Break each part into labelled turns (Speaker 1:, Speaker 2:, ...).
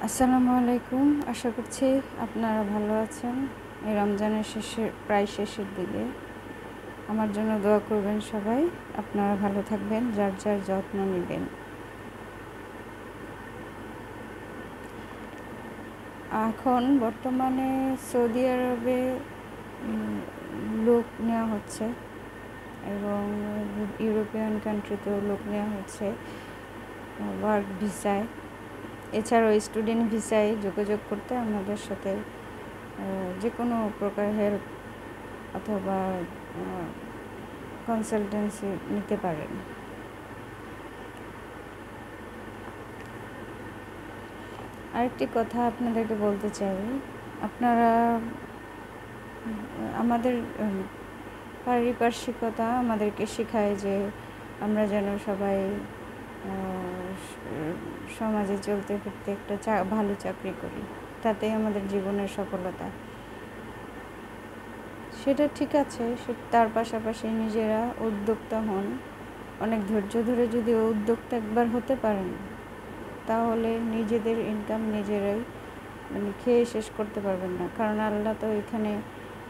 Speaker 1: আসসালামু আলাইকুম। আশা করছি আপনারা ভালো আছেন। এই রমজানের প্রায় শেষের দিকে আমার জন্য দোয়া করবেন সবাই। আপনারা ভালো থাকবেন, যার যার যত্ন নেবেন। এখন বর্তমানে সৌদি আরবে লোক নেওয়া হচ্ছে এবং ইউরোপিয়ান কান্ট্রিতেও লোক নেওয়া হচ্ছে ওয়ার্ক ভিসায়। এছাড়াও স্টুডেন্ট ভিসায় যোগাযোগ করতে আমাদের সাথে যে কোনো প্রকার হেল্প অথবা কনসালটেন্সি নিতে পারেন। আরেকটি কথা আপনাদেরকে বলতে চাই, আপনারা আমাদের পারিপার্শ্বিকতা আমাদেরকে শেখায় যে আমরা যেন সবাই সমাজে চলতে ফিরতে একটা ভালো চাকরি করি, তাতেই আমাদের জীবনের সফলতা। সেটা ঠিক আছে, তার পাশাপাশি নিজেরা উদ্যোক্তা হন। অনেক ধৈর্য ধরে যদি উদ্যোক্তা একবার হতে পারেন, তাহলে নিজেদের ইনকাম নিজেরাই খেয়ে শেষ করতে পারবেন না। কারণ আল্লাহ তো এখানে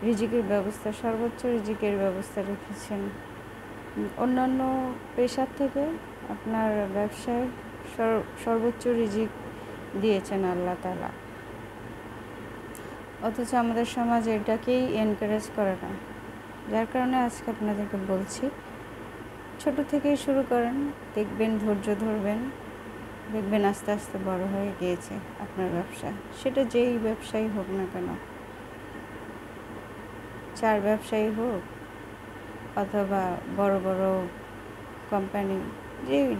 Speaker 1: রিজিকের ব্যবস্থা, সর্বোচ্চ রিজিকের ব্যবস্থা রেখেছেন। অন্যান্য পেশার থেকে আপনার ব্যবসায় সর্বোচ্চ রিজিক দিয়েছেন আল্লাহ তাআলা। অথচ আমাদের সমাজ এটাকেই এনকারেজ করে না। যার কারণে আজকে আপনাদেরকে বলছি, ছোট থেকেই শুরু করেন, দেখবেন ধৈর্য ধরবেন, দেখবেন আস্তে আস্তে বড় হয়ে গিয়েছে আপনার ব্যবসা। সেটা যেই ব্যবসায়ী হোক না কেন, চার ব্যবসায়ী হোক অথবা বড় বড় কোম্পানি,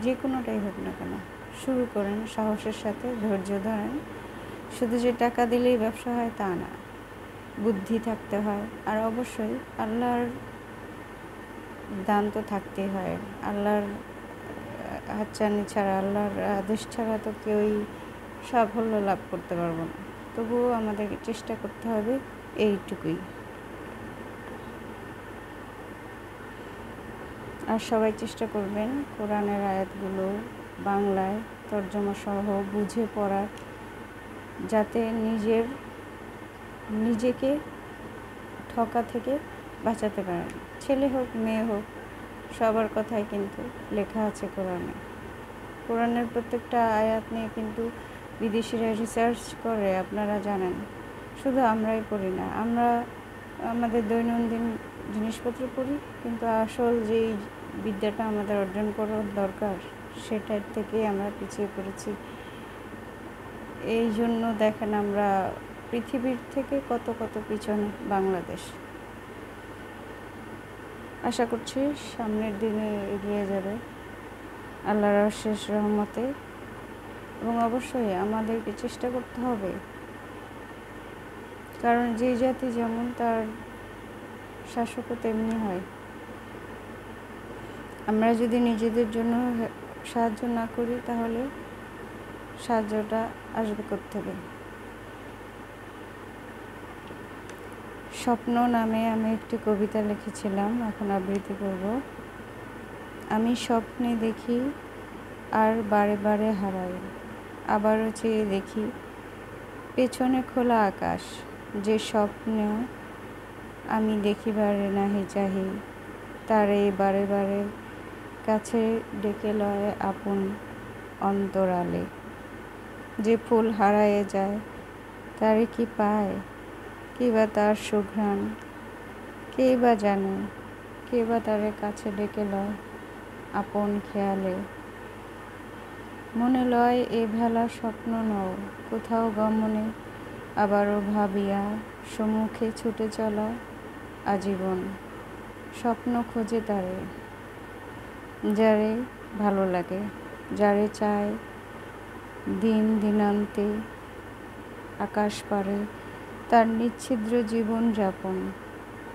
Speaker 1: যে কোনোটাই হোক না কেন, শুরু করেন সাহসের সাথে, ধৈর্য ধরেন। শুধু যে টাকা দিলেই ব্যবসা হয় তা না, বুদ্ধি থাকতে হয়। আর অবশ্যই আল্লাহর দান তো থাকতেই হয়। আল্লাহর হাতছানি ছাড়া, আল্লাহর আদেশ ছাড়া তো কেউই সাফল্য লাভ করতে পারবো না। তবুও আমাদেরকে চেষ্টা করতে হবে, এইটুকুই। আর সবাই চেষ্টা করবেন কোরআনের আয়াতগুলো বাংলায় তর্জমা সহ বুঝে পড়ার, যাতে নিজেকে ঠকা থেকে বাঁচাতে পারেন। ছেলে হোক মেয়ে হোক, সবার কথাই কিন্তু লেখা আছে কোরআনে। কোরআনের প্রত্যেকটা আয়াত নিয়ে কিন্তু বিদেশিরা রিসার্চ করে, আপনারা জানেন। শুধু আমরাই পড়ি না, আমরা আমাদের দৈনন্দিন জিনিসপত্র পড়ি, কিন্তু আসল যেই বিদ্যাটা আমাদের অর্জন করার দরকার, সেটার থেকেই আমরা পিছিয়ে পড়েছি। এই জন্য দেখেন আমরা পৃথিবীর থেকে কত পিছনে বাংলাদেশ। আশা করছি সামনের দিনে এগিয়ে যাবে আল্লাহর অশেষ রহমতে। এবং অবশ্যই আমাদেরকে চেষ্টা করতে হবে, কারণ যে জাতি যেমন তার শাসকও তেমনি হয়। আমরা যদি নিজেদের জন্য সাহায্য না করি, তাহলে সাহায্যটা আসবে কোত্থেকে? স্বপ্ন নামে আমি একটি কবিতা লিখেছিলাম, এখন আবৃত্তি করব। আমি স্বপ্নে দেখি আর বারে বারে হারাই, আবারও চেয়ে দেখি পেছনে খোলা আকাশ। যে স্বপ্ন আমি দেখিবারে নাহি চাহি, তারে বারে বারে কাছে ডেকে লয় আপন অন্তরালে। যে ফুল হারায়ে যায়, তারে কি পায়? কে বা তার সুঘ্রাণ, কে বা জানে? কে বা তারে কাছে ডেকে লয় আপন খেয়ালে? মনে লয় এ ভেলা স্বপ্ন নও, কোথাও গমনে আবারও ভাবিয়া সম্মুখে ছুটে চলা আজীবন। স্বপ্ন খোঁজে তারে, যারে ভালো লাগে, যারে চায় দিন দিনান্তে আকাশ পারে তার নিচ্ছিদ্র জীবন যাপন।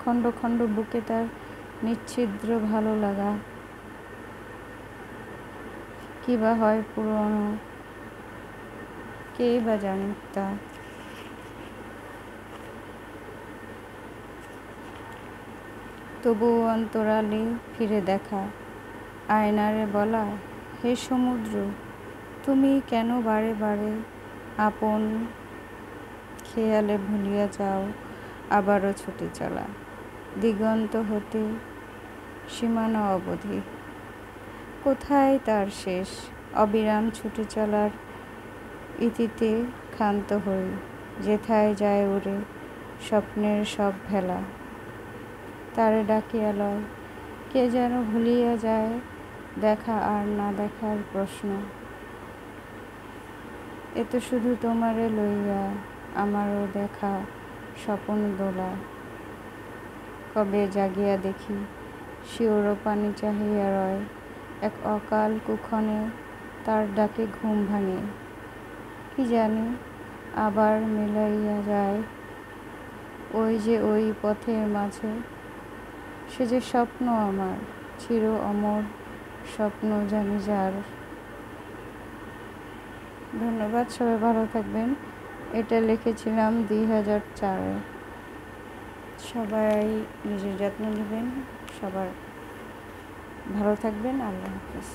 Speaker 1: খণ্ড খণ্ড বুকে তার নিচ্ছিদ্র ভালো লাগা, কি বা হয় পুরনো, কে বা জানে তা? তবুও অন্তরালে ফিরে দেখা, আয়নারে বলা, হে সমুদ্র তুমি কেন বারে বারে আপন খেয়ালে ভুলিয়া যাও আবারও ছুটে চলা, দিগন্ত হতে সীমানা অবধি। কোথায় তার শেষ? অবিরাম ছুটে চলার ইতিতে ক্ষান্ত হই, যেথায় যায় উড়ে স্বপ্নের সব ভেলা। তারে ডাকিয়া লয় কে যেন ভুলিয়া যায় দেখা আর না দেখার প্রশ্ন। এ তো শুধু তোমারে লইয়া আমারও দেখা স্বপন দোলা। কবে জাগিয়া দেখি শিওর পানি চাহিয়া রয়, এক অকাল কুক্ষণে তার ডাকে ঘুম ভাঙে। কি জানি আবার মিলাইয়া যায় ওই যে ওই পথের মাঝে, সে যে স্বপ্ন আমার চির অমর স্বপ্ন জানি যার। ধন্যবাদ, সবাই ভালো থাকবেন। এটা লিখেছিলাম 2004-এ। সবাই নিজের যত্ন নেবেন, সবার ভালো থাকবেন। আল্লাহ হাফেজ।